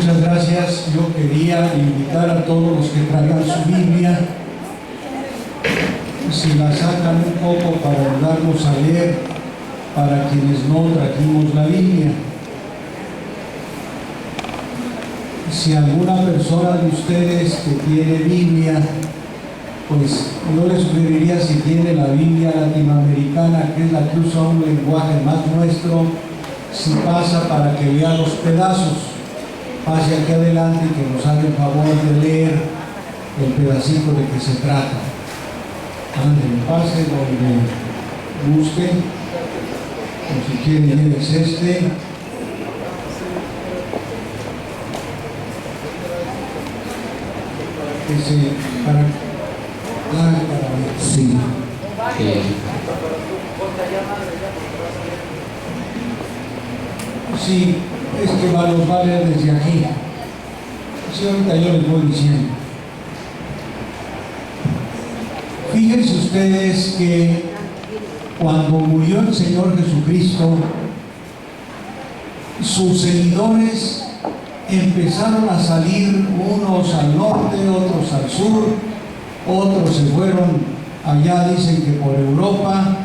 Muchas gracias. Yo quería invitar a todos los que traigan su Biblia, si la sacan un poco para ayudarnos a leer, para quienes no trajimos la Biblia. Si alguna persona de ustedes que tiene Biblia, pues yo les sugeriría, si tiene la Biblia latinoamericana, que es la que usa un lenguaje más nuestro, si pasa para que lea los pedazos, pase aquí adelante y que nos haga el favor de leer el pedacito de que se trata. Anden, pase donde gusten, o si quieren ir es este. Ese para sí. Sí, es que los va a leer desde aquí. Sí, ahorita yo les voy diciendo. Fíjense ustedes que cuando murió el Señor Jesucristo, sus seguidores empezaron a salir, unos al norte, otros al sur, otros se fueron allá, dicen que por Europa,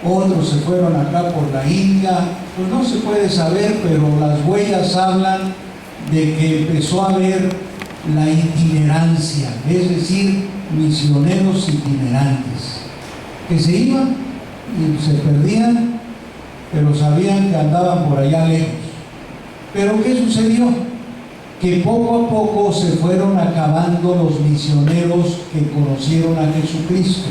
otros se fueron acá por la India. Pues no se puede saber, pero las huellas hablan de que empezó a haber la itinerancia, es decir, misioneros itinerantes, que se iban y se perdían, pero sabían que andaban por allá lejos. Pero ¿qué sucedió? Que poco a poco se fueron acabando los misioneros que conocieron a Jesucristo,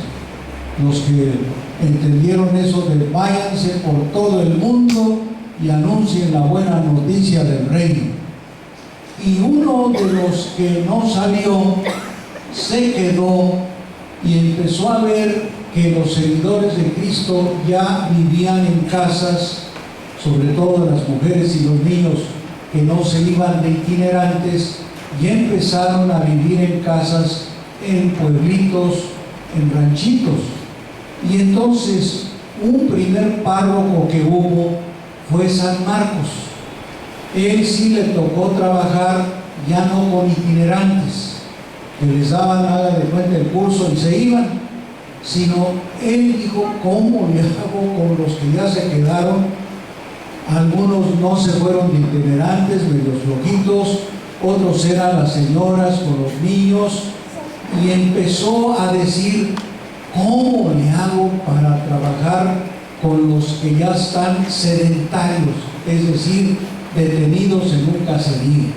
los que entendieron eso de váyanse por todo el mundo y anuncien la buena noticia del reino. Y uno de los que no salió se quedó y empezó a ver que los seguidores de Cristo ya vivían en casas, sobre todo las mujeres y los niños que no se iban de itinerantes, y empezaron a vivir en casas, en pueblitos, en ranchitos. Y entonces un primer párroco que hubo fue San Marcos. Él sí le tocó trabajar ya no con itinerantes, que les daban, haga de cuenta, el curso y se iban, sino él dijo, ¿cómo le hago con los que ya se quedaron? Algunos no se fueron de itinerantes, medio flojitos, otros eran las señoras con los niños, y empezó a decir, ¿cómo le hago para trabajar con los que ya están sedentarios, es decir, detenidos en un caserío?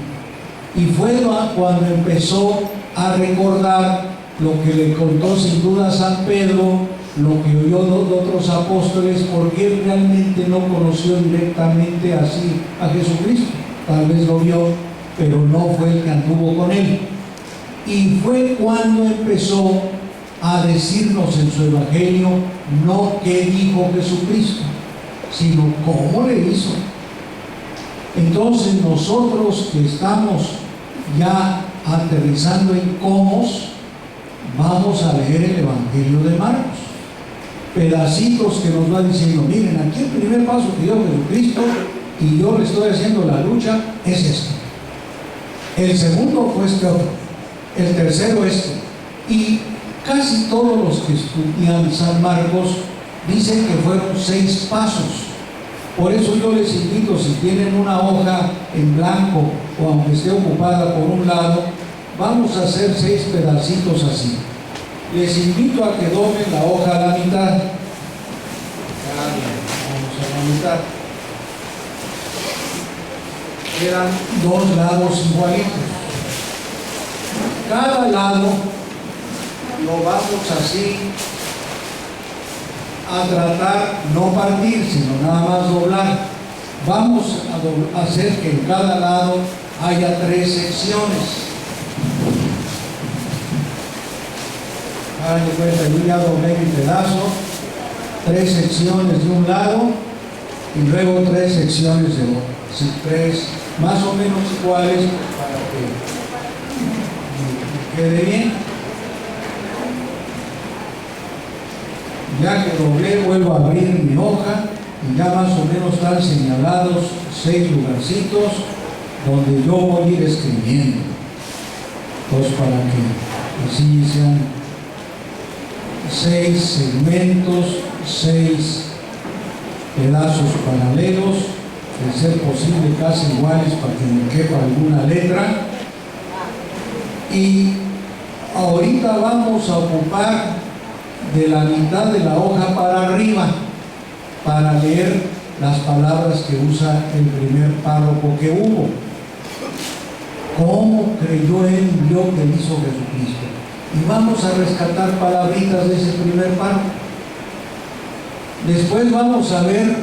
Y fue cuando empezó a recordar lo que le contó sin duda San Pedro, lo que oyó de otros apóstoles, porque él realmente no conoció directamente así a Jesucristo. Tal vez lo vio, pero no fue el que anduvo con él. Y fue cuando empezó a decirnos en su evangelio no qué dijo Jesucristo, sino cómo le hizo. Entonces nosotros que estamos ya aterrizando en cómo, vamos a leer el evangelio de Marcos, pedacitos que nos va diciendo, miren, aquí el primer paso que dio Jesucristo y yo le estoy haciendo la lucha es este, el segundo fue este otro, el tercero este. Y casi todos los que estudian San Marcos dicen que fueron 6 pasos. Por eso yo les invito, si tienen una hoja en blanco o aunque esté ocupada por un lado, vamos a hacer 6 pedacitos así. Les invito a que doblen la hoja a la mitad. Vamos a la mitad. Quedan 2 lados igualitos. Cada lado lo vamos así a tratar, no partir, sino nada más doblar. Vamos a hacer que en cada lado haya 3 secciones. Hagan de cuenta, yo ya doblé mi pedazo, 3 secciones de un lado y luego 3 secciones de otro. Así, 3 más o menos iguales para que quede bien. Ya que doblé, vuelvo a abrir mi hoja y ya más o menos están señalados 6 lugarcitos donde yo voy a ir escribiendo. Pues para que así sean 6 segmentos, 6 pedazos paralelos, de ser posible casi iguales para que me quepa alguna letra. Y ahorita vamos a ocupar de la mitad de la hoja para arriba para leer las palabras que usa el primer párrafo que hubo. ¿Cómo creyó él y vio que hizo Jesucristo? Y vamos a rescatar palabritas de ese primer párrafo. Después vamos a ver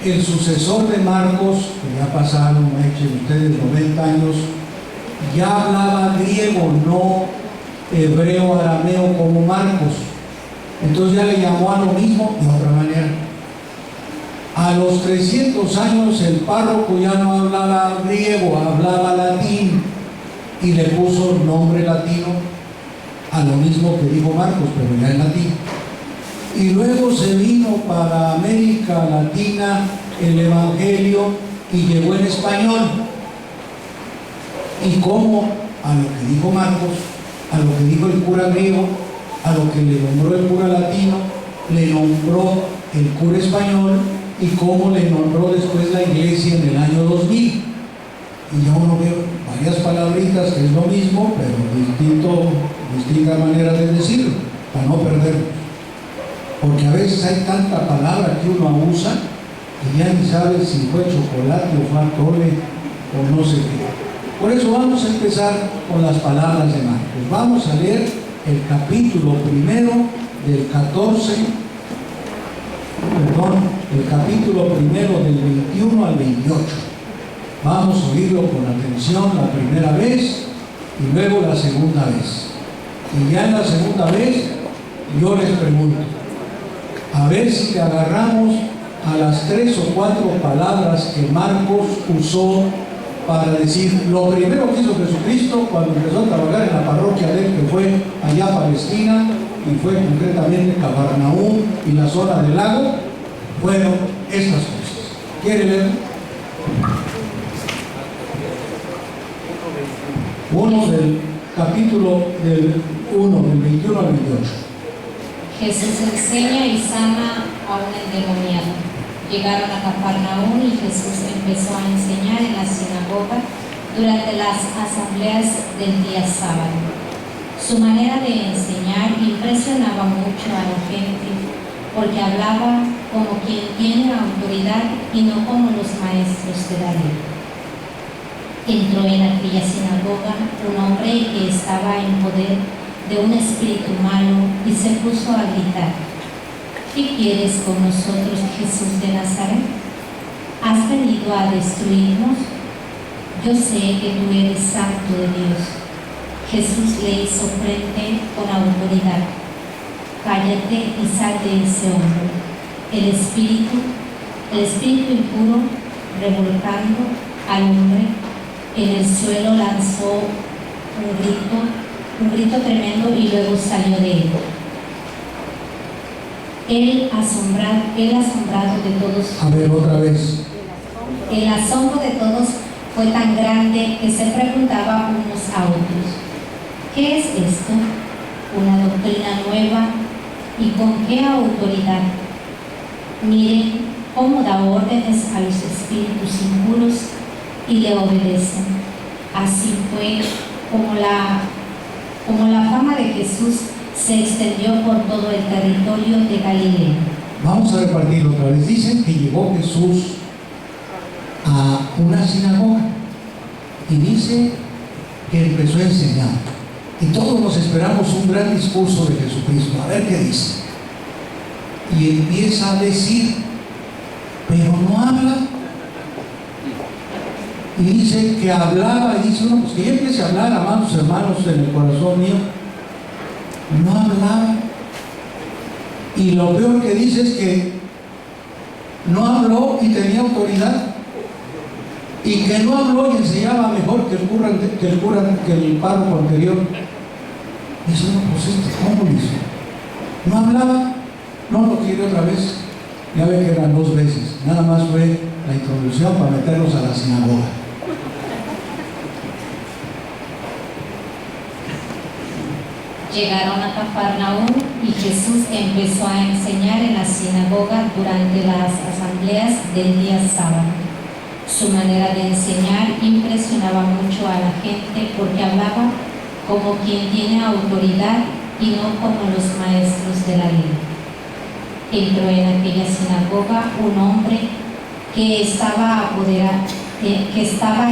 el sucesor de Marcos, que ya pasaron, echen ustedes 90 años, ya hablaba griego, no hebreo, arameo como Marcos. Entonces ya le llamó a lo mismo de otra manera. A los 300 años el párroco ya no hablaba griego, hablaba latín y le puso nombre latino a lo mismo que dijo Marcos, pero ya en latín. Y luego se vino para América Latina el Evangelio y llegó en español. Y como a lo que dijo Marcos, a lo que dijo el cura griego, a lo que le nombró el cura latino, le nombró el cura español, y cómo le nombró después la iglesia en el año 2000. Y ya uno ve varias palabritas que es lo mismo, pero distintas maneras de decirlo, para no perderlo. Porque a veces hay tanta palabra que uno usa que ya ni sabe si fue chocolate o fue atole o no sé qué. Por eso vamos a empezar con las palabras de Marcos. Vamos a leer el capítulo primero del 14, el capítulo primero del 21 al 28. Vamos a oírlo con atención la primera vez y luego la segunda vez. Y ya en la segunda vez yo les pregunto, a ver si le agarramos a las 3 o 4 palabras que Marcos usó para decir lo primero que hizo Jesucristo cuando empezó a trabajar en la parroquia de él, que fue allá a Palestina, y fue concretamente Cafarnaúm y la zona del lago. Fueron estas cosas. ¿Quiere leer? Uno del capítulo del 1, del 21 al 28. Jesús enseña y sana a un endemoniado. Llegaron a Cafarnaúm y Jesús empezó a enseñar en la sinagoga durante las asambleas del día sábado. Su manera de enseñar impresionaba mucho a la gente, porque hablaba como quien tiene autoridad y no como los maestros de la ley. Entró en aquella sinagoga un hombre que estaba en poder de un espíritu malo y se puso a gritar: ¿qué quieres con nosotros, Jesús de Nazaret? ¿Has venido a destruirnos? Yo sé que tú eres santo de Dios. Jesús le hizo frente con autoridad: cállate y sal de ese hombre. El espíritu impuro, revolcando al hombre en el suelo, lanzó un grito tremendo y luego salió de él. Él asombrado de todos. A ver, otra vez. El asombro de todos fue tan grande que se preguntaba unos a otros: ¿qué es esto? ¿Una doctrina nueva? ¿Y con qué autoridad? Miren cómo da órdenes a los espíritus impuros y le obedecen. Así fue como la fama de Jesús se extendió por todo el territorio de Galilea. Vamos a repartirlo otra vez. Dicen que llegó Jesús a una sinagoga y dice que empezó a enseñar. Y todos nos esperamos un gran discurso de Jesucristo. A ver qué dice. Y empieza a decir, pero no habla. Y dice que hablaba, y dice, no, pues que ya empiece a hablar, amados hermanos, en el corazón mío. No hablaba. Y lo peor que dice es que no habló y tenía autoridad. Y que no habló y enseñaba mejor que el párroco anterior. Y eso no, pues ¿cómo lo hizo? No hablaba, no lo quiere otra vez. Ya ve que eran 2 veces. Nada más fue la introducción para meterlos a la sinagoga. Llegaron a Cafarnaúm y Jesús empezó a enseñar en la sinagoga durante las asambleas del día sábado. Su manera de enseñar impresionaba mucho a la gente porque hablaba como quien tiene autoridad y no como los maestros de la ley. Entró en aquella sinagoga un hombre que estaba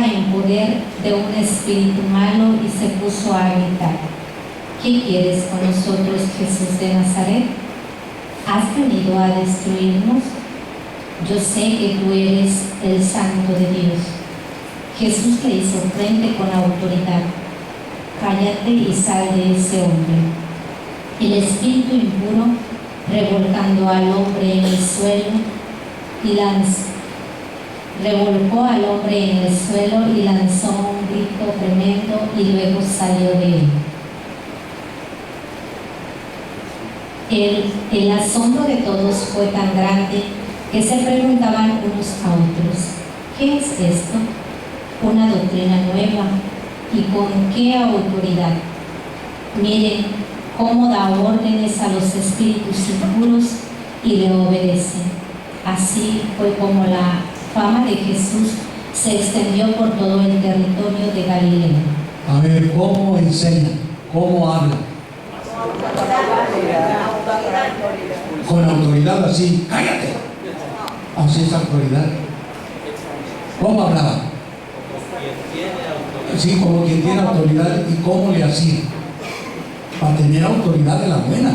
en poder de un espíritu malo y se puso a gritar: ¿Qué quieres con nosotros, Jesús de Nazaret? ¿Has venido a destruirnos? Yo sé que tú eres el Santo de Dios. Jesús le hizo frente con autoridad: cállate y sal de ese hombre. El espíritu impuro, revolcando al hombre en el suelo, revolcó al hombre en el suelo y lanzó un grito tremendo y luego salió de él. El asombro de todos fue tan grande que se preguntaban unos a otros: ¿qué es esto? Una doctrina nueva, ¿y con qué autoridad? Miren cómo da órdenes a los espíritus impuros y le obedecen. Así fue como la fama de Jesús se extendió por todo el territorio de Galilea. A ver, ¿cómo enseña? ¿Cómo habla? Con autoridad, así, cállate. Así es autoridad. ¿Cómo hablaba? Sí, como quien tiene autoridad. ¿Y cómo le hacía? Para tener autoridad de la buena.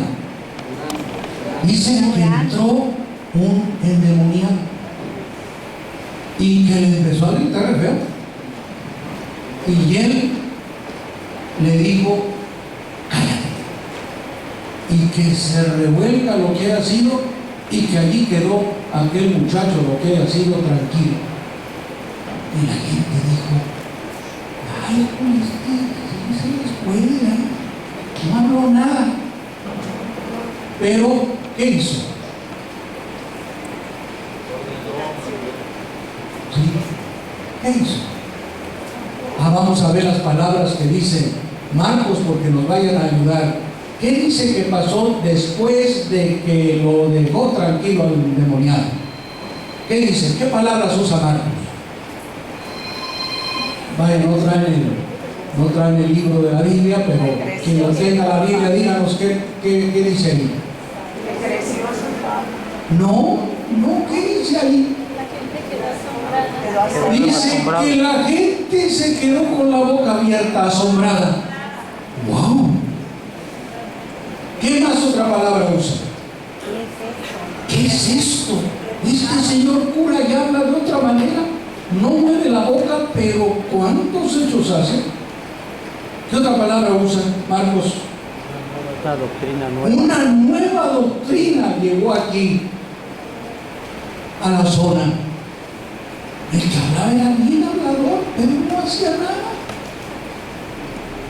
Dice que entró un endemoniado y que le empezó a gritar re feo. Y él le dijo: cállate. Y que se revuelca lo que haya sido y que allí quedó aquel muchacho, lo que haya sido, tranquilo. Y la gente dijo: ay, pues se les puede, ¿eh? No habló nada. Pero, ¿qué hizo? ¿Sí? ¿Qué hizo? Vamos a ver las palabras que dice Marcos porque nos vayan a ayudar. ¿Qué dice que pasó después de que lo dejó tranquilo al endemoniado? ¿Qué dice? ¿Qué palabras usa Marcos? Vaya, no traen el libro de la Biblia, pero quien lo tenga la Biblia, díganos qué dice ahí. No, ¿qué dice ahí? Dice que la gente se quedó con la boca abierta, asombrada. ¡Wow! ¿Qué más otra palabra usa? ¿Qué es esto? Este señor cura y habla de otra manera. No mueve la boca, pero ¿cuántos hechos hace? ¿Qué otra palabra usa Marcos? Una doctrina nueva. Una nueva doctrina llegó aquí a la zona. El que hablaba era bien hablador, pero no hacía nada.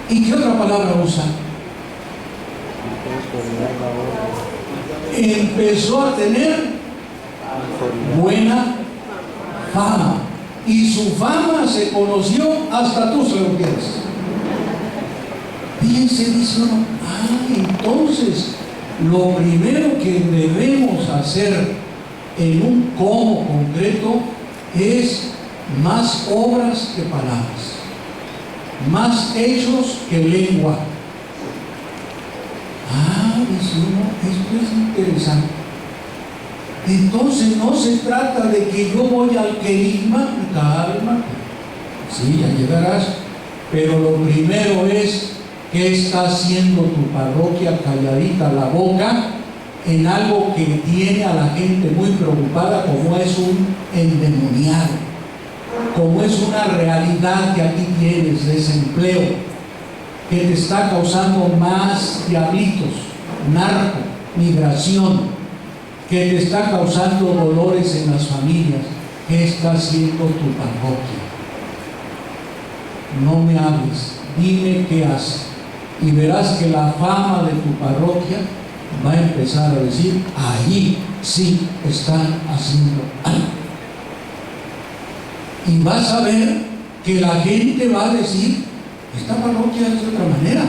¿Y qué otra palabra usa? Empezó a tener buena fama. Y su fama se conoció hasta tus fronteras. Fíjense, dice uno: entonces lo primero que debemos hacer en un cómo concreto es más obras que palabras, más hechos que lengua. Dice uno, esto es interesante. Entonces no se trata de que yo voy al querigma, calma, sí, ya llegarás, pero lo primero es qué está haciendo tu parroquia, calladita la boca en algo que tiene a la gente muy preocupada, como es un endemoniado, como es una realidad que aquí tienes, desempleo, que te está causando más diablitos, narco, migración, que te está causando dolores en las familias. ¿Qué está haciendo tu parroquia? No me hables, dime qué hace, y verás que la fama de tu parroquia va a empezar a decir: ahí sí están haciendo algo. Y vas a ver que la gente va a decir: esta parroquia es de otra manera.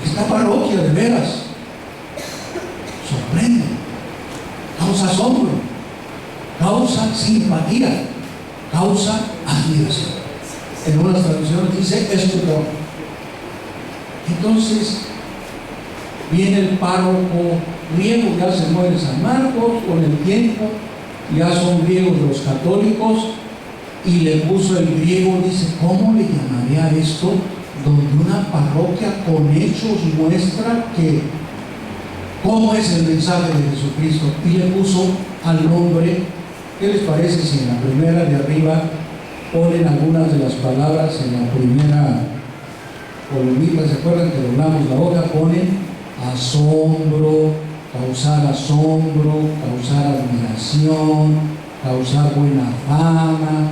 Esta parroquia de veras sorprende, causa asombro, causa simpatía, causa admiración. En unas traducciones dice estupor. Entonces viene el párroco griego, ya se muere San Marcos, con el tiempo ya son griegos los católicos, y le puso el griego, dice, ¿cómo le llamaría a esto? Donde una parroquia con hechos muestra que cómo es el mensaje de Jesucristo, y le puso al nombre. ¿Qué les parece si en la primera de arriba ponen algunas de las palabras? En la primera columnita, ¿se acuerdan que doblamos la hoja? Ponen asombro, causar admiración, causar buena fama,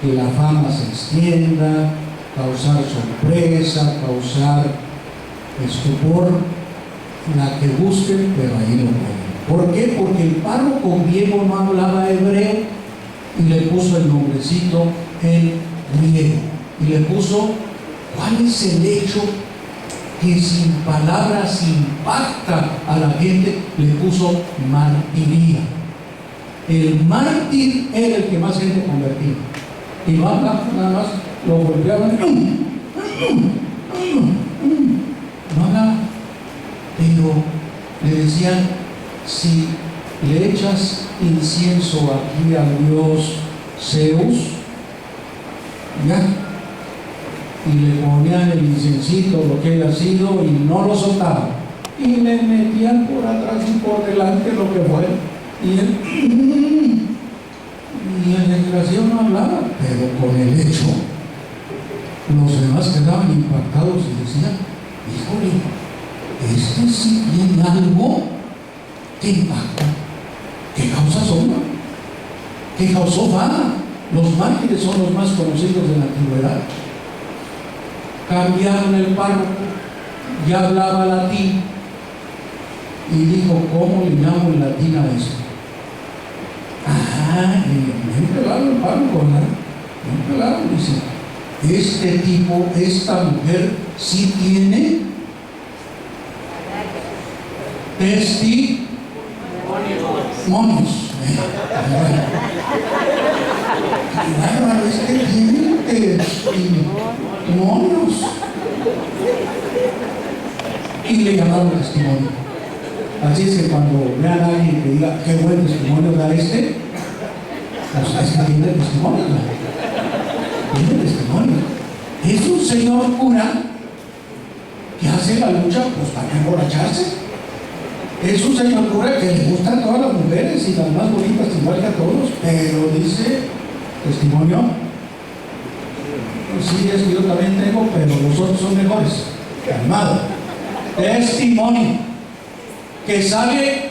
que la fama se extienda, causar sorpresa, causar estupor, la que busquen, pero ahí lo ponen. ¿Por qué? Porque el párroco griego no hablaba hebreo y le puso el nombrecito en griego y le puso cuál es el hecho que sin palabras impacta a la gente. Le puso martiría. El mártir era el que más gente convertía, y no hablaba, nada más lo golpeaban, no hablaba, pero le decían, si le echas incienso aquí al dios Zeus, ya, y le ponían el incensito, lo que haya sido, y no lo soltaban, y le metían por atrás y por delante lo que fuera, y el desgraciado no hablaba, pero con el hecho los demás quedaban impactados y decían, híjole, este sí tiene algo que impacta, que causa asombro, que causó fama. Los mártires son los más conocidos de la antigüedad. Cambiaron el párroco, ya hablaba latín, y dijo, ¿cómo le llamo en latín a esto? Bien pelado el párroco, ¿verdad? Bien pelado, dice, este tipo, esta mujer sí tiene testimonios. Claro, es que tiene testimonios. Y le llamaron testimonio. Así es que cuando vean a alguien que diga, qué buen testimonio da este, pues es que tiene testimonio, ¿no? Tiene testimonio. Es un señor cura que hace la lucha, pues para emborracharse. Es un señor cura que le gustan todas las mujeres y las más bonitas igual que a todos, pero dice, testimonio, pues sí, es que yo también tengo, pero los otros son mejores. Calmado. Testimonio que sale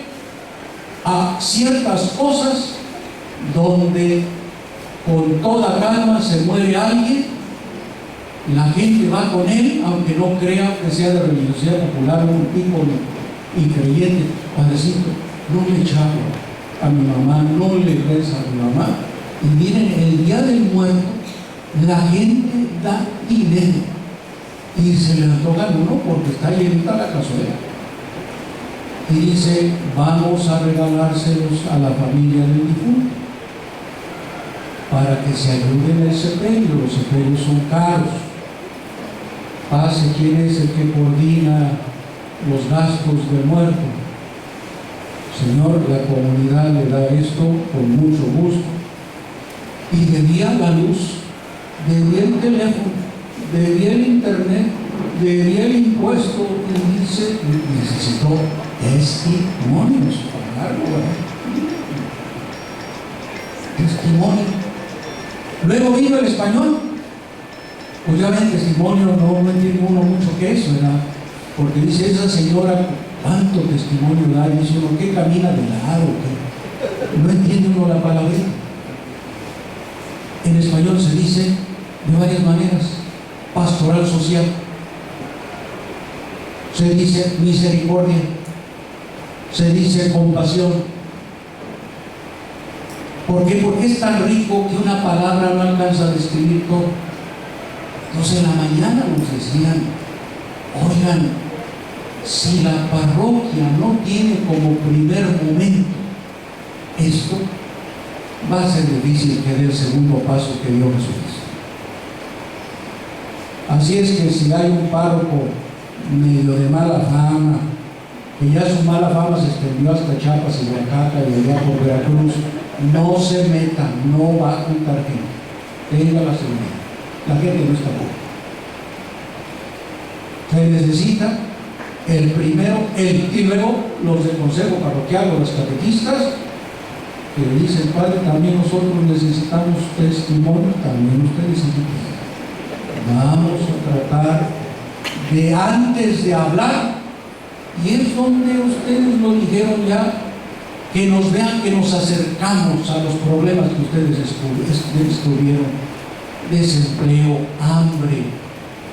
a ciertas cosas donde con toda calma se muere alguien, la gente va con él, aunque no crea que sea de religiosidad popular, un tipo increyente, para decir, no le echaba a mi mamá, no le reza a mi mamá. Y miren, el día del muerto la gente da dinero y se le antoja a uno porque está llenita la cazuela, y dice, vamos a regalárselos a la familia del difunto para que se ayuden en el sepelio. Los sepelios son caros. Pase quién es el que coordina los gastos del muerto. Señor, la comunidad le da esto con mucho gusto. Y debía la luz, debía el teléfono, debía el internet, debía el impuesto, y dice, necesitó testimonios para darlo, testimonio. Luego vino el español. Pues ya ven, testimonio, no entiende uno mucho qué es, ¿verdad? Porque dice, esa señora, ¿cuánto testimonio da? Y dice uno, ¿qué camina de lado? ¿Qué? No entiende uno la palabra. En español se dice de varias maneras: pastoral social, se dice misericordia, se dice compasión. ¿Por qué? Porque es tan rico que una palabra no alcanza a describir todo. Entonces en la mañana nos decían, oigan, si la parroquia no tiene como primer momento esto, va a ser difícil que dé el segundo paso que dio Jesucristo. Así es que si hay un párroco medio de mala fama, que ya su mala fama se extendió hasta Chiapas y Oaxaca y allá por Veracruz, no se metan, no va a juntar gente. Tenga la seguridad. La gente no está buena. Se necesita el primero, y luego los del consejo parroquial o los catequistas que le dicen: padre, también nosotros necesitamos testimonio, también usted necesita. Vamos a tratar de, antes de hablar, y es donde ustedes lo dijeron ya, que nos vean que nos acercamos a los problemas que ustedes descubrieron: desempleo, hambre,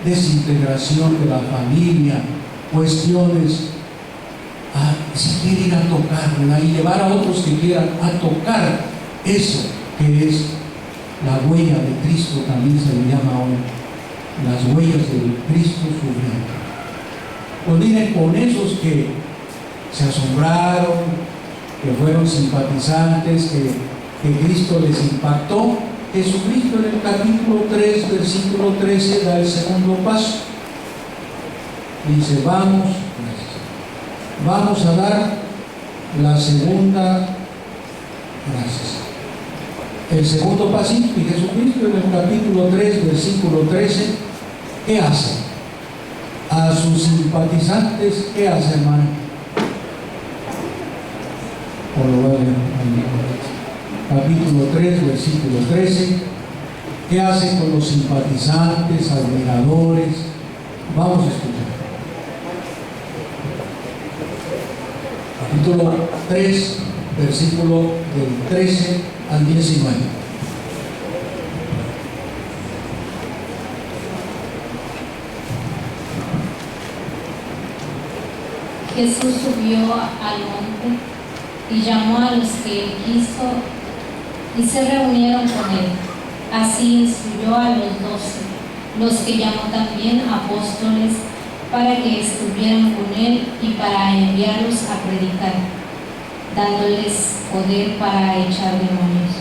desintegración de la familia, cuestiones. Si quiere ir a tocarla y llevar a otros que quieran a tocar eso que es la huella de Cristo, también se le llama hoy, las huellas del Cristo sufriente. Pues miren, con esos que se asombraron, que fueron simpatizantes, que Cristo les impactó, Jesucristo en el capítulo 3, versículo 13 da el segundo paso. Dice: vamos a dar la segunda gracias. El segundo pasito, y Jesucristo en el capítulo 3, versículo 13, ¿qué hace? A sus simpatizantes, ¿qué hace, hermano? Capítulo 3, versículo 13, ¿qué hace con los simpatizantes, admiradores? Vamos a escuchar. Capítulo 3, versículo del 13 al 19. Jesús subió al monte y llamó a los que él quiso y se reunieron con él. Así instruyó a los 12, los que llamó también apóstoles, para que estuvieran con él y para enviarlos a predicar, dándoles poder para echar demonios.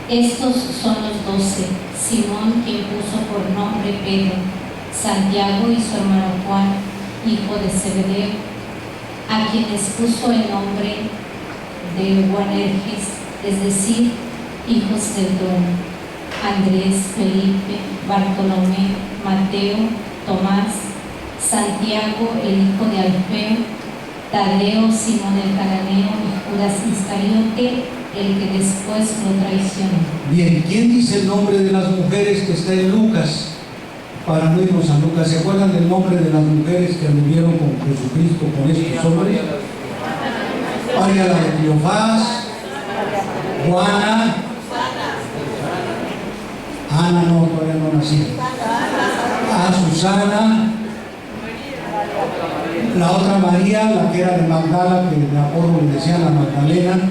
Estos son los 12: Simón, quien puso por nombre Pedro, Santiago y su hermano Juan, hijo de Zebedeo, a quienes puso el nombre de Boanerges, es decir, hijos del trueno, Andrés, Felipe, Bartolomé, Mateo, Tomás, Santiago, el hijo de Alfeo, Tadeo, Simón el cananeo y Judas Iscariote, el que después lo traicionó. Bien, ¿quién dice el nombre de las mujeres que está en Lucas? Para no irnos a Lucas, ¿se acuerdan del nombre de las mujeres que anduvieron con Jesucristo, con estos hombres? María la de Cleofás, Juana, Ana no, todavía no nació, a Susana, la otra María, la que era de Magdala, que de apodo le decían la Magdalena,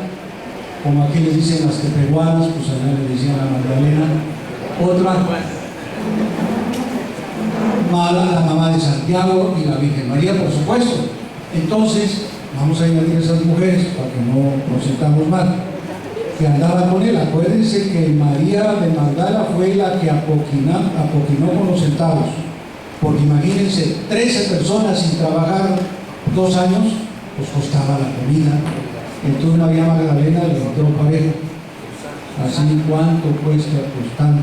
como aquí le dicen las tepehuanas, pues allá le decían la Magdalena. Otra, la mamá de Santiago y la Virgen María, por supuesto. Entonces, vamos a añadir esas mujeres para que no nos sintamos mal, que andaban con él. Acuérdense que María de Magdala fue la que apoquinó con los centavos, porque imagínense, 13 personas sin trabajar 2 años, pues costaba la comida. Entonces María Magdalena le entró parejo, así cuánto cuesta costando,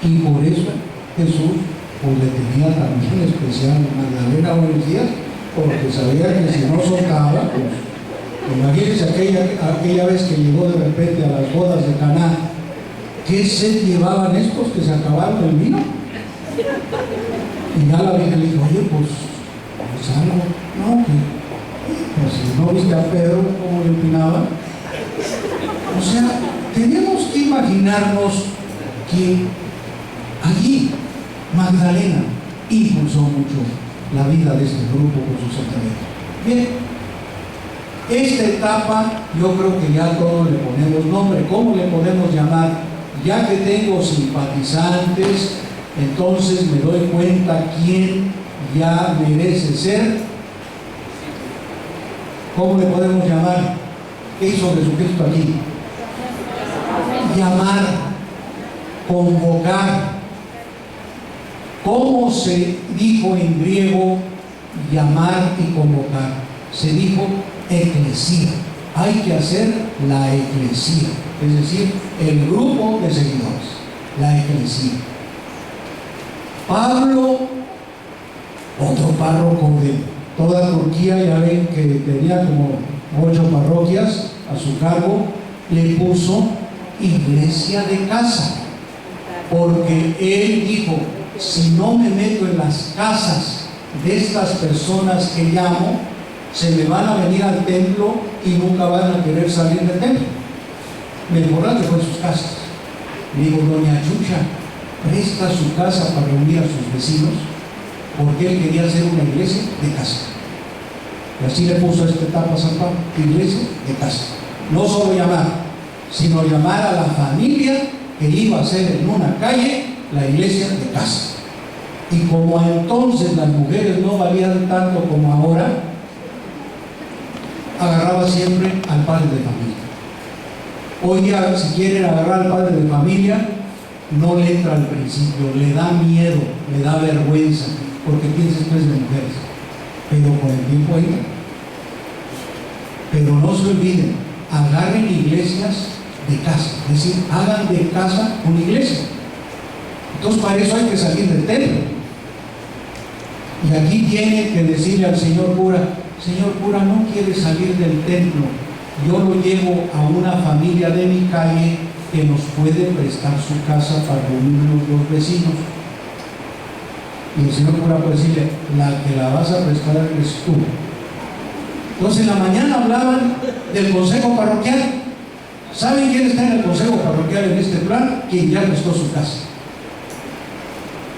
y por eso Jesús pues le tenía también especial Magdalena buenos días, porque sabía que si no soltaba, pues imagínense aquella vez que llegó de repente a las bodas de Caná, ¿qué sed llevaban estos que se acabaron el vino? Y ya la Virgen le dijo: oye, pues algo, no, que pues si no viste a Pedro cómo le empinaba. O sea, tenemos que imaginarnos que allí Magdalena impulsó mucho la vida de este grupo con sus sentimientos. Bien, esta etapa yo creo que ya todos le ponemos nombre. ¿Cómo le podemos llamar? Ya que tengo simpatizantes, entonces me doy cuenta quién ya merece ser, ¿cómo le podemos llamar? ¿Qué hizo Jesucristo aquí? Llamar, convocar. ¿Cómo se dijo en griego llamar y convocar? Se dijo eclesía. Hay que hacer la eclesía, es decir, el grupo de seguidores, la eclesía. Pablo, otro párroco de toda Turquía, ya ven que tenía como 8 parroquias a su cargo, le puso iglesia de casa, porque él dijo: si no me meto en las casas de estas personas que llamo, se me van a venir al templo y nunca van a querer salir del templo. Mejor que fue en sus casas. Le digo: doña Chucha, presta su casa para reunir a sus vecinos, porque él quería hacer una iglesia de casa. Y así le puso a esta etapa a San Pablo: iglesia de casa. No solo llamar, sino llamar a la familia que iba a ser en una calle la iglesia de casa. Y como entonces las mujeres no valían tanto como ahora, agarraba siempre al padre de familia. Hoy día, si quieren agarrar al padre de familia, no le entra al principio, le da miedo, le da vergüenza, porque piensa que es de mujeres. Pero con el tiempo entra. Pero no se olviden, agarren iglesias de casa, es decir, hagan de casa una iglesia. Entonces, para eso hay que salir del templo. Y aquí tiene que decirle al señor cura: señor cura, no quiere salir del templo, yo lo llevo a una familia de mi calle que nos puede prestar su casa para reunirnos los vecinos. Y el señor cura puede decirle: la que la vas a prestar eres tú. Entonces en la mañana hablaban del consejo parroquial. ¿Saben quién está en el consejo parroquial en este plan? Quien ya prestó su casa.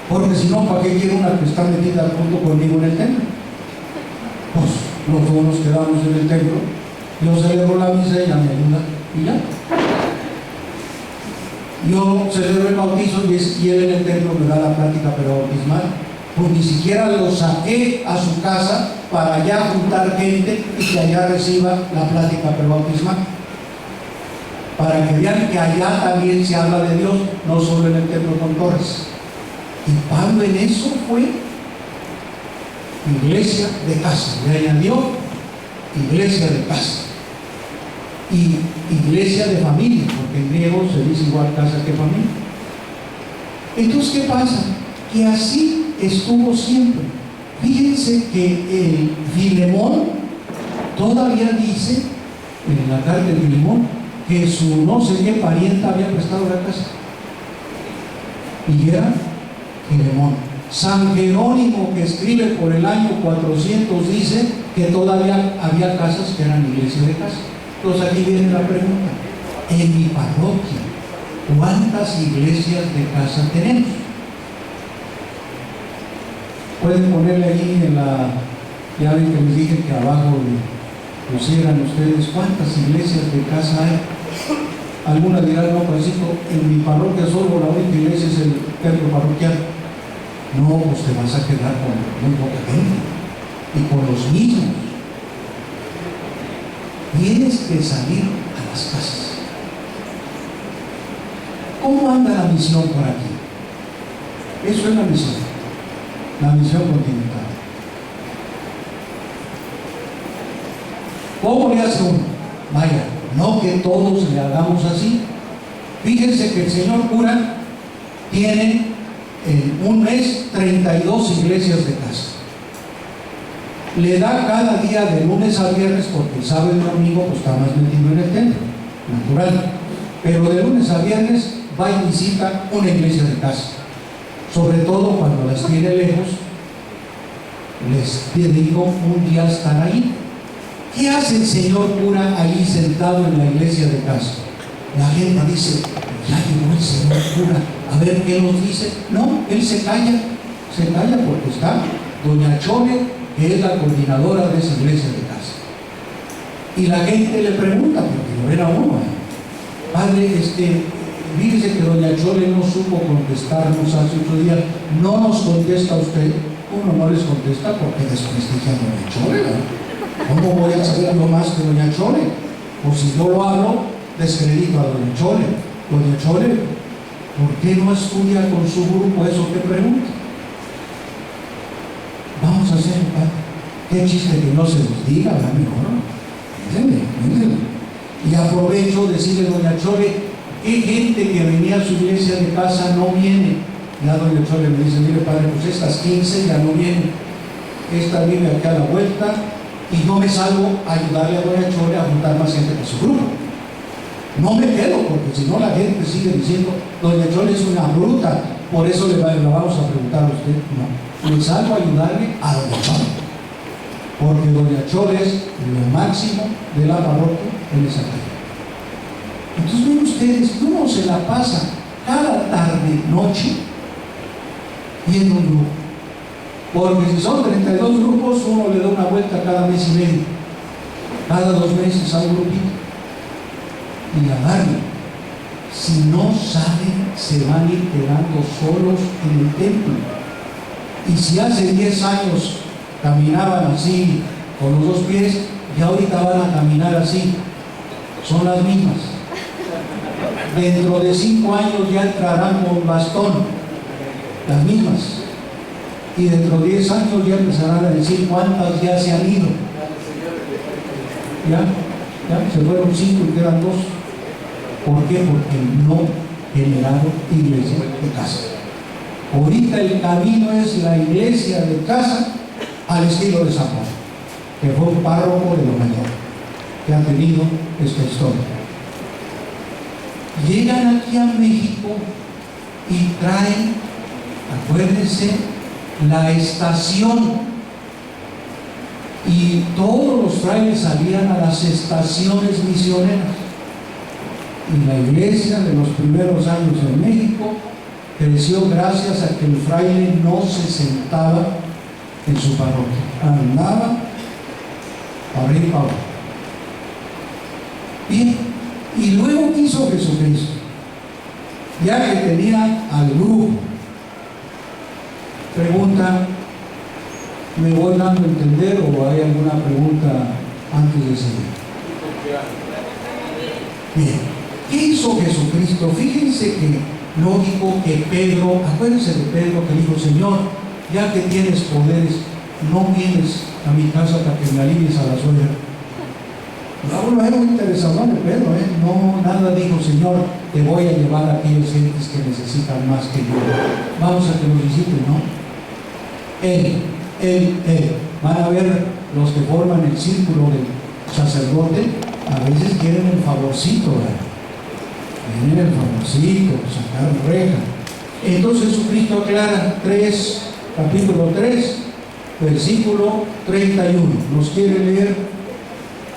Porque si no, ¿para qué quiere una que está metida junto conmigo en el templo? Pues los dos nos quedamos en el templo, yo celebro la misa, ella me ayuda y ya. Yo celebro el bautizo y él en el templo me da la plática prebautismal. Pues ni siquiera lo saqué a su casa para allá juntar gente y que allá reciba la plática prebautismal. Para que vean que allá también se habla de Dios, no solo en el templo con Torres. Y Pablo en eso fue iglesia de casa, le añadió iglesia de casa y iglesia de familia, porque en griego se dice igual casa que familia. Entonces, ¿qué pasa? Que así estuvo siempre. Fíjense que el Filemón todavía dice en la carta de Filemón que su no sé qué pariente había prestado la casa, y era Filemón. San Jerónimo, que escribe por el año 400, dice que todavía había casas que eran iglesias de casa. Entonces aquí viene la pregunta: en mi parroquia, ¿cuántas iglesias de casa tenemos? Pueden ponerle ahí en la, ya ven que les dije que abajo pusieran ustedes cuántas iglesias de casa hay. Algunas dirán: no, Francisco, en mi parroquia solo la única iglesia es el templo parroquial. No, pues te vas a quedar con muy poca gente y con los mismos. Tienes que salir a las casas. ¿Cómo anda la misión por aquí? Eso es la misión continental. ¿Cómo le hace uno? Vaya, no que todos le hagamos así. Fíjense que el señor cura tiene en un mes 32 iglesias de casa. Le da cada día de lunes a viernes, porque el sábado y el domingo pues está más metido en el templo, natural. Pero de lunes a viernes va y visita una iglesia de casa. Sobre todo cuando las tiene lejos, les dedico un día a estar ahí. ¿Qué hace el señor cura ahí sentado en la iglesia de casa? La gente dice: ya llegó el señor cura, a ver qué nos dice. No, él se calla porque está doña Chole, que es la coordinadora de esa iglesia de casa. Y la gente le pregunta, porque lo ven a uno: padre, fíjese que doña Chole no supo contestarnos hace 8 días, no nos contesta usted. uno no les contesta porque desprestigia a doña Chole, ¿verdad? ¿Cómo voy a saber yo más que doña Chole? O si yo lo hablo, descredito a doña Chole. Doña Chole, ¿por qué no estudia con su grupo eso que pregunta? Vamos a hacer, padre. Qué chiste que no se los diga, ¿verdad? Mejor. Piénsenle. Y aprovecho decirle, doña Chole, ¿qué gente que venía a su iglesia de casa no viene? Ya doña Chole me dice, mire padre, pues estas 15 ya no vienen. Esta vive aquí a la vuelta y yo me salgo a ayudarle a doña Chole a juntar más gente para su grupo. No me quedo, porque si no la gente sigue diciendo, doña Chole es una bruta, por eso le vamos a preguntar a usted. No, me salgo a ayudarle a doña Chole, porque doña Chole es lo máximo de la parroquia en esa calle. Entonces ven ustedes, uno se la pasa cada tarde, noche, yendo un grupo. Porque si son 32 grupos, uno le da una vuelta cada mes y medio. Cada 2 meses a un grupito. Y a darle. Si no saben, se van a ir quedando solos en el templo. Y si hace 10 años caminaban así, con los 2 pies, ya ahorita van a caminar así. Son las mismas. Dentro de 5 años ya entrarán con bastón. Las mismas. Y dentro de 10 años ya empezarán a decir cuántas ya se han ido. Ya se fueron 5 y quedan 2. ¿Por qué? Porque no generaron iglesia de casa. Ahorita el camino es la iglesia de casa al estilo de San Juan, que fue un párroco de lo mayor que ha tenido esta historia. Llegan aquí a México y traen, acuérdense, la estación, y todos los frailes salían a las estaciones misioneras. Y la iglesia de los primeros años en México creció gracias a que el fraile no se sentaba en su parroquia, andaba para arriba y para abajo. Bien, y luego hizo Jesucristo, ya que tenía al grupo. Pregunta, ¿me voy dando a entender o hay alguna pregunta antes de seguir? Bien, ¿qué hizo Jesucristo? Fíjense que lógico que Pedro, acuérdense de Pedro que dijo, Señor, ya que tienes poderes, no vienes a mi casa para que me alivies a la suegra. No, era muy interesado de Pedro, no, nada dijo, Señor, te voy a llevar a aquellos gentes que necesitan más que yo. Vamos a que los discípulos, ¿no? Él. Van a ver los que forman el círculo del sacerdote, a veces quieren el favorcito, ¿verdad? Quieren el favorcito, sacar reja. Entonces Jesucristo aclara capítulo 3, versículo 31. ¿Nos quiere leer?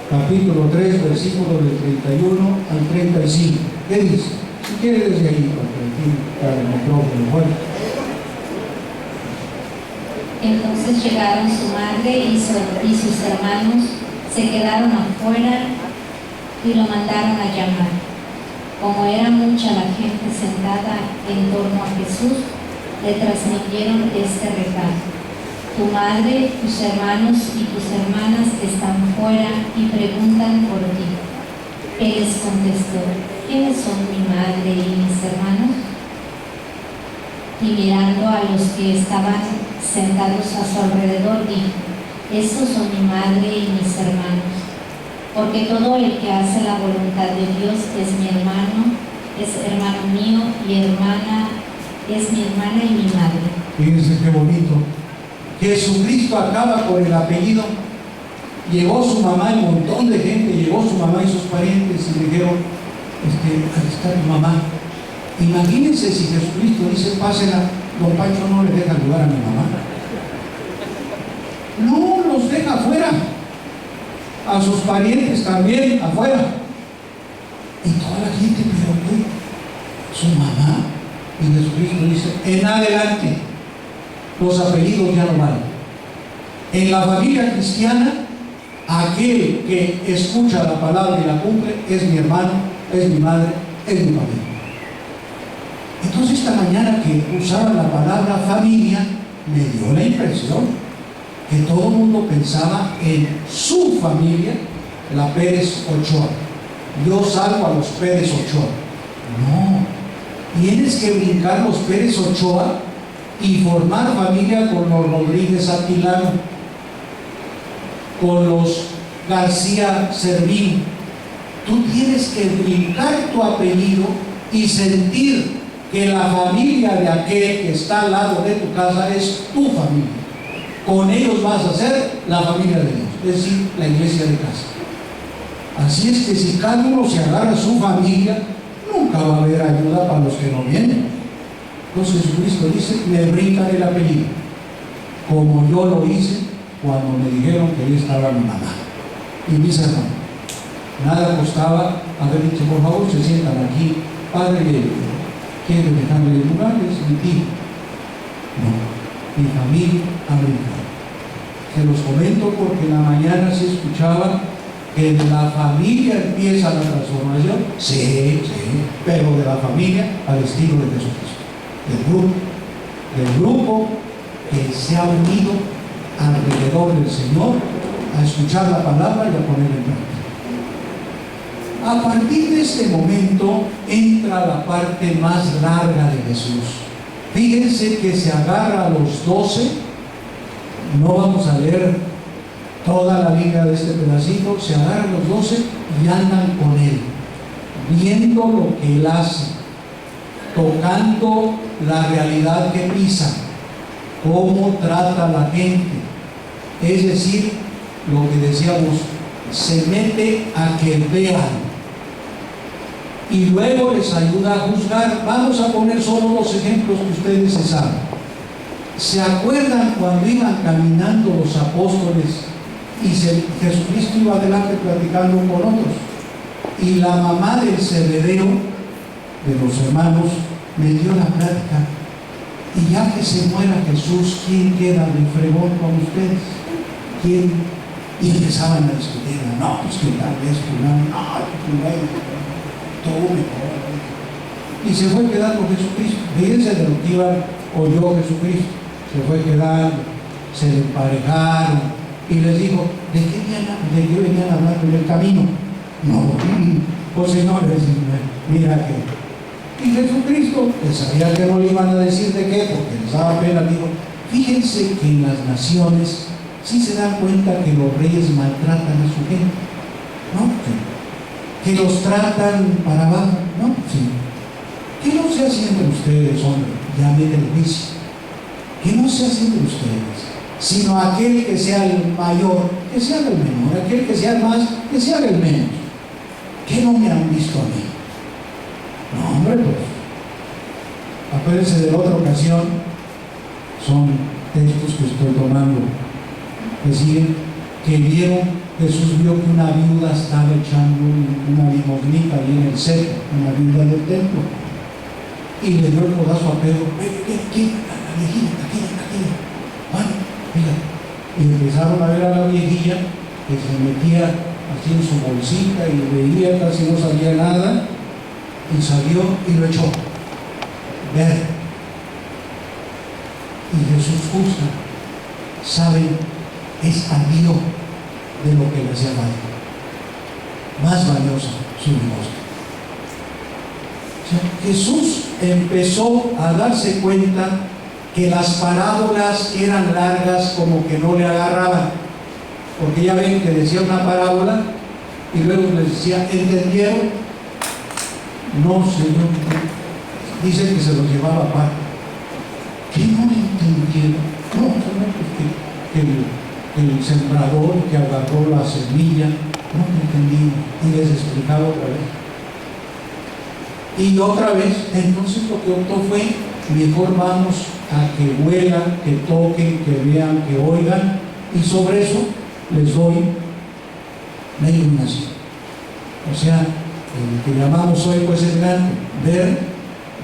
Capítulo 3, versículo del 31 al 35. ¿Qué dice? Si quiere desde ahí, porque aquí está el micrófono. Bueno. Entonces llegaron su madre y sus hermanos, se quedaron afuera y lo mandaron a llamar. Como era mucha la gente sentada en torno a Jesús, le transmitieron este recado: tu madre, tus hermanos y tus hermanas están fuera y preguntan por ti. Él les contestó: ¿quiénes son mi madre y mis hermanos? Y mirando a los que estaban sentados a su alrededor, dijo: estos son mi madre y mis hermanos, porque todo el que hace la voluntad de Dios es mi hermano, es hermano mío, y hermana es mi hermana y mi madre. Fíjense qué bonito. Jesucristo acaba por el apellido. Llegó su mamá, y un montón de gente, llegó su mamá y sus parientes y le dijeron: ahí está tu mamá. Imagínense si Jesucristo dice: pásela. Don Pancho no le deja lugar a mi mamá. No, los deja afuera. A sus parientes también afuera. Y toda la gente, pero ¿qué? Su mamá. Y Jesucristo dice: en adelante, los apellidos ya no valen. En la familia cristiana, aquel que escucha la palabra y la cumple es mi hermano, es mi madre, es mi familia. Entonces esta mañana que usaban la palabra familia, me dio la impresión que todo el mundo pensaba en su familia, la Pérez Ochoa. Yo salvo a los Pérez Ochoa. No, tienes que brincar los Pérez Ochoa y formar familia con los Rodríguez Atilano, con los García Servín. Tú tienes que brincar tu apellido y sentir que la familia de aquel que está al lado de tu casa es tu familia. Con ellos vas a ser la familia de Dios, es decir, la iglesia de casa. Así es que si cada uno se agarra a su familia, nunca va a haber ayuda para los que no vienen. Entonces Jesucristo dice, me brincan el apellido, como yo lo hice cuando me dijeron que ahí estaba mi mamá y mis hermanos. Nada costaba haber dicho, por favor, se sientan aquí, padre, ¿quiere dejarle el lugar? Es mi tío. No, mi familia ha brincado. Se los comento porque en la mañana se escuchaba que de la familia empieza la transformación. Sí, pero de la familia al estilo de Jesucristo. Del grupo que se ha unido alrededor del Señor a escuchar la palabra y a ponerla en práctica. A partir de este momento entra la parte más larga de Jesús. Fíjense que se agarra a los 12. No vamos a leer toda la Biblia de este pedacito. Se agarra a los 12 y andan con Él, viendo lo que Él hace, tocando la realidad que pisa, cómo trata a la gente. Es decir, lo que decíamos, se mete a que vean y luego les ayuda a juzgar. Vamos a poner solo los ejemplos que ustedes se saben. ¿Se acuerdan cuando iban caminando los apóstoles y Jesucristo iba adelante platicando con otros? Y la mamá del Zebedeo, de los hermanos, me dio la plática. Y ya que se muera Jesús, ¿quién queda de fregón con ustedes? ¿Quién? Y empezaban a discutir. No, pues que tal vez fulano, todo mejor. Y se fue quedando Jesucristo. Fíjense de lo que oyó Jesucristo. Se fue quedando, se le emparejaron y les dijo, ¿de qué venían a hablar en el camino? No, pues señores, mira que. Y Jesucristo, que sabía que no le iban a decir de qué, porque les daba pena, dijo, fíjense que en las naciones sí se dan cuenta que los reyes maltratan a su gente, ¿no? Que los tratan para abajo, ¿no? Sí. ¿Qué no se hace entre ustedes, hombre? Ya viene el juicio. ¿Qué no se hace entre ustedes? Sino aquel que sea el mayor, que sea el menor, aquel que sea el más, que sea el menos. ¿Qué no me han visto a mí? No, hombre, pues. Acuérdense de otra ocasión, son textos que estoy tomando. Decían que Jesús vio que una viuda estaba echando una limosnita ahí en el centro, una viuda del templo. Y le dio el codazo a Pedro, ¿qué? La viejita, aquella. Bueno, mira. Y empezaron a ver a la viejilla que se metía así en su bolsita y veía, casi no salía nada, y salió y lo echó. Ver. Y Jesús juzga. ¿Saben? Es amigo de lo que le hacía falta. Más valiosa su limosna. O sea, Jesús empezó a darse cuenta que las parábolas eran largas, como que no le agarraban. Porque ya ven que decía una parábola y luego les decía, ¿entendieron? No, Señor. Dicen que se los llevaba aparte. ¿Qué no entendieron? No, Señor, pues que el sembrador que agarró la semilla, no entendí, y les explicaba otra vez. Y otra vez, entonces lo que optó fue, mejor vamos a que huelan, que toquen, que vean, que oigan, y sobre eso les doy la iluminación. O sea, el que llamamos hoy pues es grande, ver,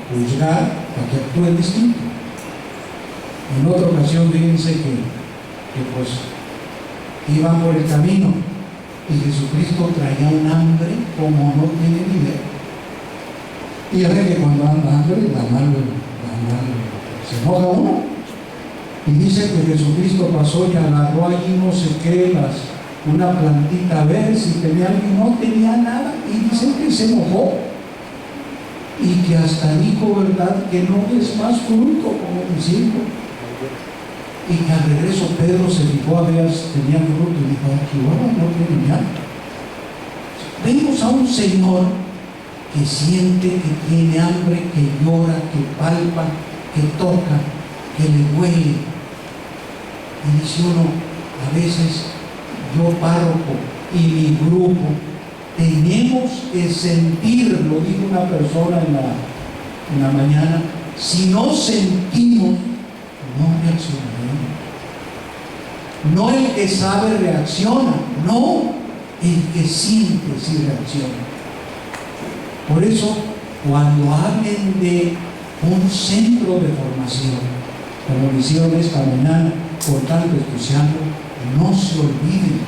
juzgar, para que actúen distinto. En otra ocasión, fíjense que pues iban por el camino y Jesucristo traía un hambre como no tiene ni idea. Y ya ven que cuando anda hambre, la mano se enoja uno. Y dice que Jesucristo pasó y agarró allí no sé qué, una plantita a ver si tenía algo y no tenía nada. Y dice que se mojó. Y que hasta dijo, ¿verdad?, que no es más fruto, como diciendo. Y que al regreso Pedro se fijó a ver si tenía fruto y dijo, aquí ahora no tiene nada. Vemos a un Señor que siente, que tiene hambre, que llora, que palpa, que toca, que le huele. Y dice uno, a veces yo párroco y mi grupo tenemos que sentir, lo dijo una persona en la mañana, si no sentimos, no reaccionaremos. No el que sabe reacciona, no, el que siente sí reacciona. Por eso, cuando hablen de un centro de formación, como lo hicieron esta mañana con tanto entusiasmo, no se olviden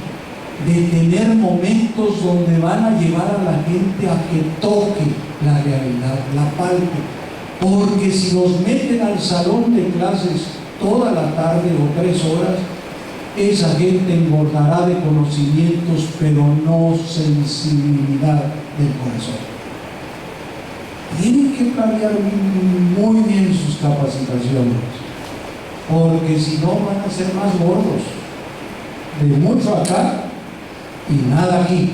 de tener momentos donde van a llevar a la gente a que toque la realidad, la palpe. Porque si los meten al salón de clases toda la tarde o 3 horas, esa gente engordará de conocimientos, pero no sensibilidad del corazón. Tienen que planear muy bien sus capacitaciones, porque si no van a ser más gordos, de mucho acá y nada aquí,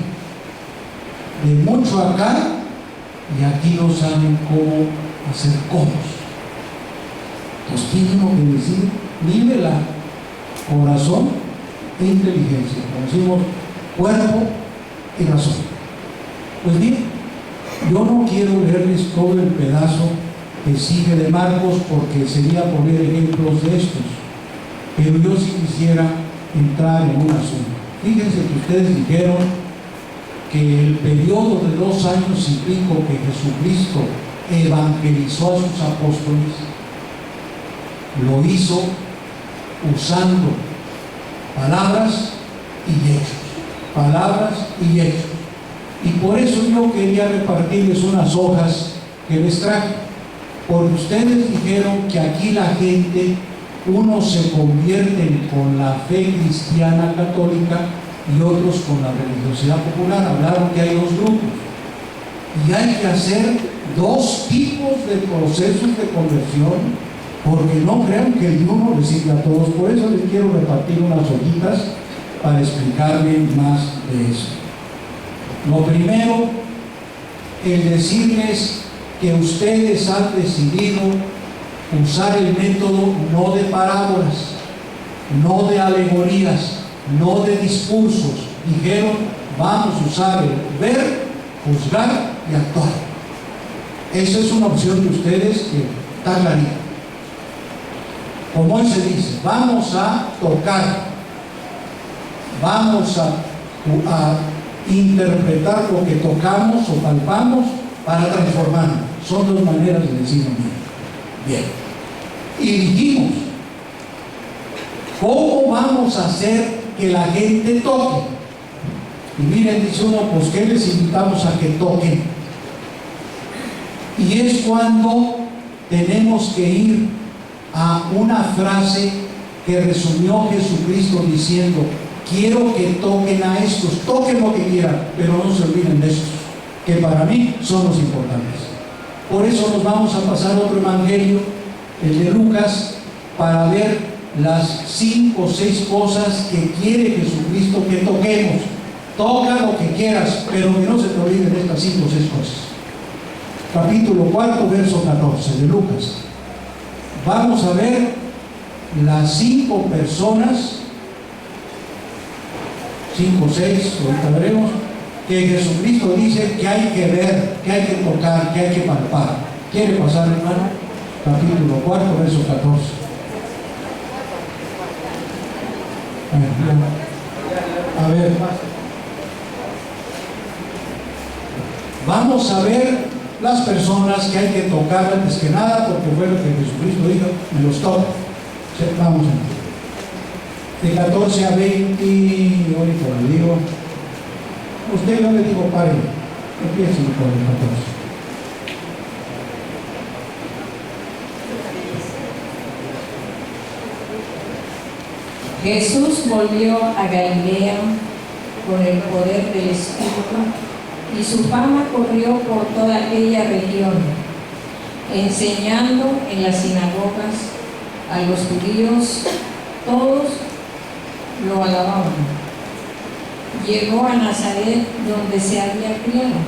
de mucho acá y aquí no saben cómo hacer cosas. Entonces tienen que decir, nívela corazón e inteligencia, como decimos, cuerpo y razón. Pues bien, yo no quiero leerles todo el pedazo que sigue de Marcos porque sería poner ejemplos de estos, pero yo sí quisiera entrar en un asunto. Fíjense que ustedes dijeron que el periodo de 2 años y pico que Jesucristo evangelizó a sus apóstoles, lo hizo usando palabras y hechos, palabras y hechos. Y por eso yo quería repartirles unas hojas que les traje, porque ustedes dijeron que aquí la gente, unos se convierten con la fe cristiana católica y otros con la religiosidad popular. Hablaron que hay 2 grupos y hay que hacer 2 tipos de procesos de conversión, porque no crean que el uno les sirve a todos. Por eso les quiero repartir unas hojitas para explicarles más de eso. Lo primero, el decirles que ustedes han decidido usar el método no de parábolas, no de alegorías, no de discursos. Dijeron, vamos a usar el ver, juzgar y actuar. Esa es una opción de ustedes que está clarita. Como hoy se dice, vamos a tocar, vamos a interpretar lo que tocamos o palpamos para transformarnos. Son 2 maneras de decirlo bien. Y dijimos, ¿cómo vamos a hacer que la gente toque? Y miren, dice uno, pues ¿qué les invitamos a que toquen? Y es cuando tenemos que ir a una frase que resumió Jesucristo diciendo, quiero que toquen a estos, toquen lo que quieran, pero no se olviden de estos, que para mí son los importantes. Por eso nos vamos a pasar otro evangelio, el de Lucas, para ver las 5 o 6 cosas que quiere Jesucristo que toquemos. Toca lo que quieras, pero que no se te olviden de estas 5 o 6 cosas. Capítulo 4, verso 14 de Lucas. Vamos a ver las 5 personas, 5 o 6, ahorita veremos, que Jesucristo dice que hay que ver, que hay que tocar, que hay que palpar. ¿Quiere pasar, hermano? Capítulo 4, verso 14. A ver, vamos a ver las personas que hay que tocar antes que nada, porque fue lo que Jesucristo dijo, me los toca. Vamos de 14 a 20, ahorita le digo, usted no le digo pare, empiecen con el 14. Jesús volvió a Galilea con el poder del Espíritu y su fama corrió por toda aquella región, enseñando en las sinagogas a los judíos. Todos lo alababan. Llegó a Nazaret, donde se había criado,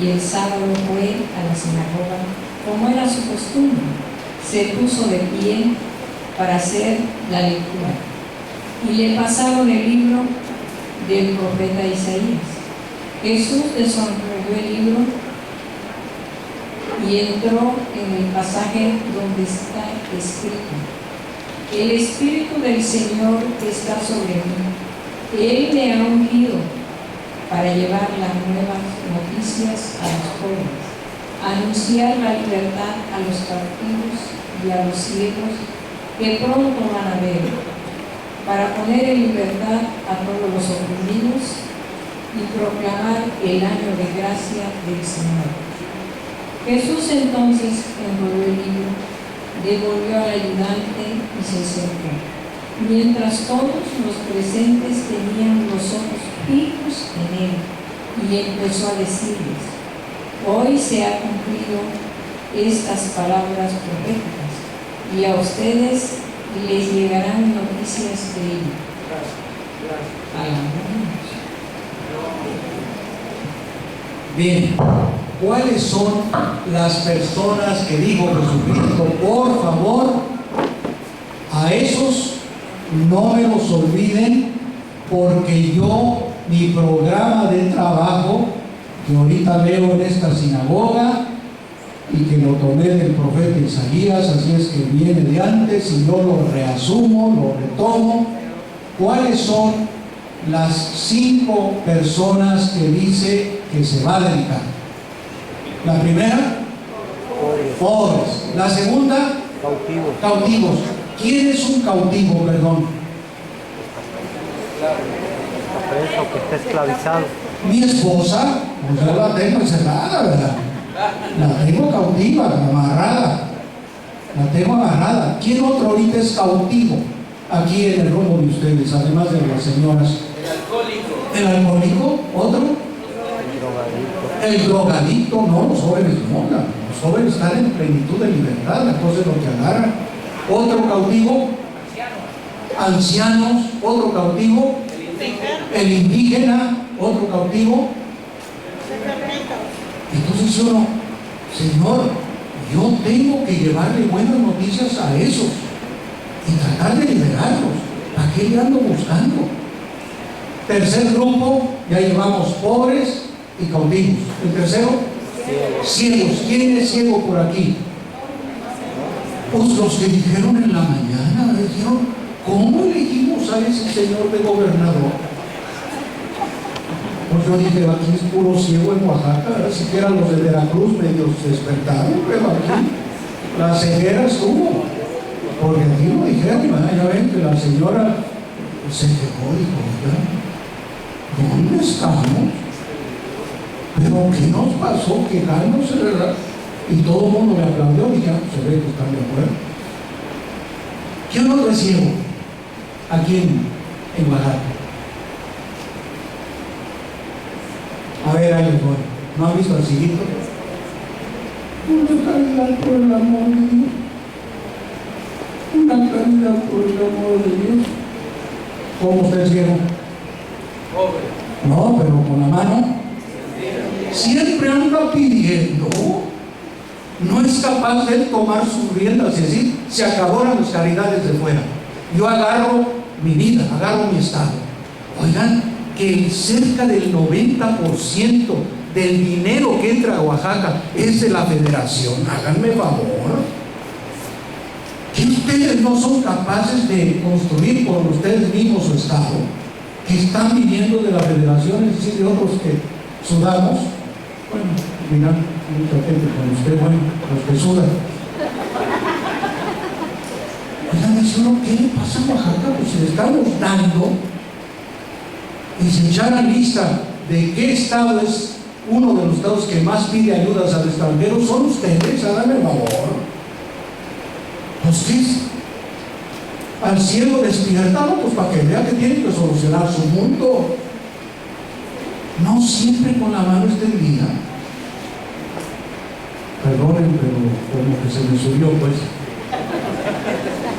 y el sábado fue a la sinagoga, como era su costumbre. Se puso de pie para hacer la lectura, y le pasaron el libro del profeta Isaías. Jesús desenrolló el libro y entró en el pasaje donde está escrito: el Espíritu del Señor está sobre mí. Él me ha ungido para llevar las nuevas noticias a los jóvenes, anunciar la libertad a los cautivos y a los ciegos que pronto van a ver, para poner en libertad a todos los oprimidos y proclamar el año de gracia del Señor. Jesús entonces enrolló el libro, devolvió al ayudante y se sentó, mientras todos los presentes tenían los ojos fijos en él, y empezó a decirles: hoy se ha cumplido estas palabras proféticas, y a ustedes les llegarán noticias de él. Bien, ¿cuáles son las personas que dijo Jesucristo? Por favor, a esos no me los olviden, porque yo, mi programa de trabajo, que ahorita leo en esta sinagoga, y que lo tomé del profeta Isaías, así es que viene de antes, y yo lo reasumo, lo retomo. ¿Cuáles son las 5 personas que dice que se va a dedicar? La primera, pobres. La segunda, cautivos. ¿Quién es un cautivo, perdón? Preso, que está esclavizado. Mi esposa, pues yo la tengo encerrada, ¿verdad? La tengo cautiva, amarrada. La tengo amarrada. ¿Quién otro ahorita es cautivo aquí en el rumbo de ustedes, además de las señoras? El alcohólico. ¿Otro? El drogadicto. No, los jóvenes no. Los jóvenes están en plenitud de libertad, la cosa es lo que agarran. Otro cautivo, ancianos. Otro cautivo, el indígena. Otro cautivo. Entonces uno, Señor, yo tengo que llevarle buenas noticias a esos y tratar de liberarlos. ¿Para qué le ando buscando? Tercer grupo, ya llevamos pobres y cautivos. El tercero, ciegos. ¿Quién es ciego por aquí? Pues los que dijeron en la mañana, dijeron: ¿cómo elegimos a ese señor de gobernador? Pues yo dije: aquí es puro ciego en Oaxaca, siquiera los de Veracruz medio despertaron, pero aquí la ceguera estuvo, porque aquí lo dijeron, ¿verdad? Ya ven que la señora se quejó y dijo: ¿dónde estamos? ¿Pero qué nos pasó? Quejándose, ¿verdad? Y todo el mundo le aplaudió y ya se ve que están de acuerdo. ¿Quién otro es ciego aquí en Oaxaca? A ver, ahí les voy. ¿No han visto al cieguito? Una caridad por el amor de Dios. Una caridad por el amor de Dios. ¿Cómo usted es ciego? No, pero con la mano. Siempre anda pidiendo. No es capaz de tomar sus riendas y decir: se acabaron las caridades de fuera. Yo agarro mi vida, agarro mi estado. Oigan, que cerca del 90% del dinero que entra a Oaxaca es de la federación. Háganme favor. Que ustedes no son capaces de construir por ustedes mismos su estado, que están viniendo de la federación, es decir, de otros que sudamos. Bueno, mira, mucha gente con usted, bueno, los que sudan. Oigan, eso, ¿qué le pasa a Oaxaca? Pues si le estamos dando. Y si echaran lista de qué estado es uno de los estados que más pide ayudas al extranjero, son ustedes, háganme el favor. Pues, ¿qué es? al cielo despiértalo, pues para que vea que tiene que solucionar su mundo. No siempre con la mano extendida. Perdonen, pero como que se me subió, pues.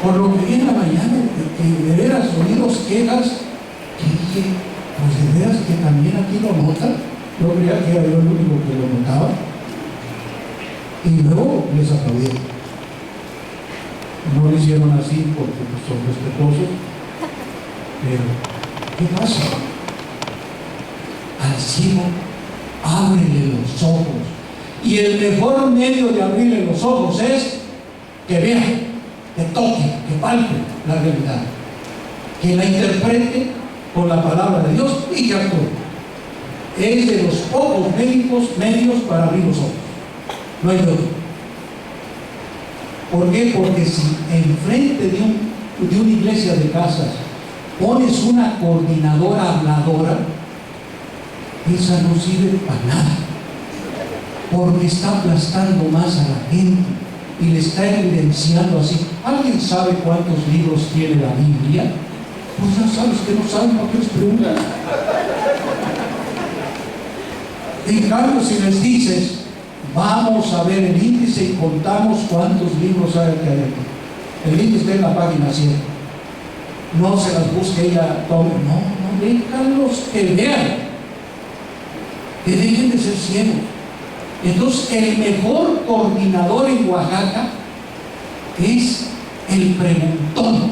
Por lo que vi en la mañana, que de veras oídos quejas, que dije, pues de veras que también aquí lo notan. Yo creía que era yo el único que lo notaba. Y luego les aplaudí. No lo hicieron así porque pues, son respetuosos. Pero, ¿qué pasa? Al ciego, ábrele los ojos. Y el mejor medio de abrirle los ojos es que vea, que toque, que palpe la realidad, que la interprete con la palabra de Dios y que actúe. Es de los pocos medios para abrir los ojos. No hay otro. ¿Por qué? Porque si enfrente de una iglesia de casas pones una coordinadora habladora, esa no sirve para nada, porque está aplastando más a la gente y le está evidenciando así. ¿Alguien sabe cuántos libros tiene la Biblia? Pues ya sabes que no saben, ¿para qué les preguntan? En cambio, si les dices, vamos a ver el índice y contamos cuántos libros hay que hay aquí. El índice está en la página 100. No se las busque ella, tome. No, déjalos que vean. Que dejen de ser ciegos. Entonces, el mejor coordinador en Oaxaca es el preguntón,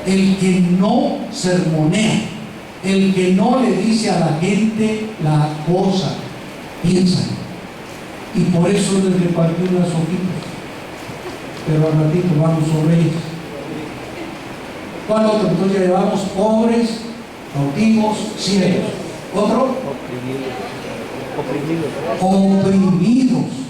el que no sermonea, el que no le dice a la gente la cosa, piensa. Y por eso les repartí unas hojitas. Pero al ratito vamos sobre ellas. ¿Cuál otro? Entonces ya llevamos pobres, cautivos, ciegos. ¿Otro? Oprimidos. Oprimidos.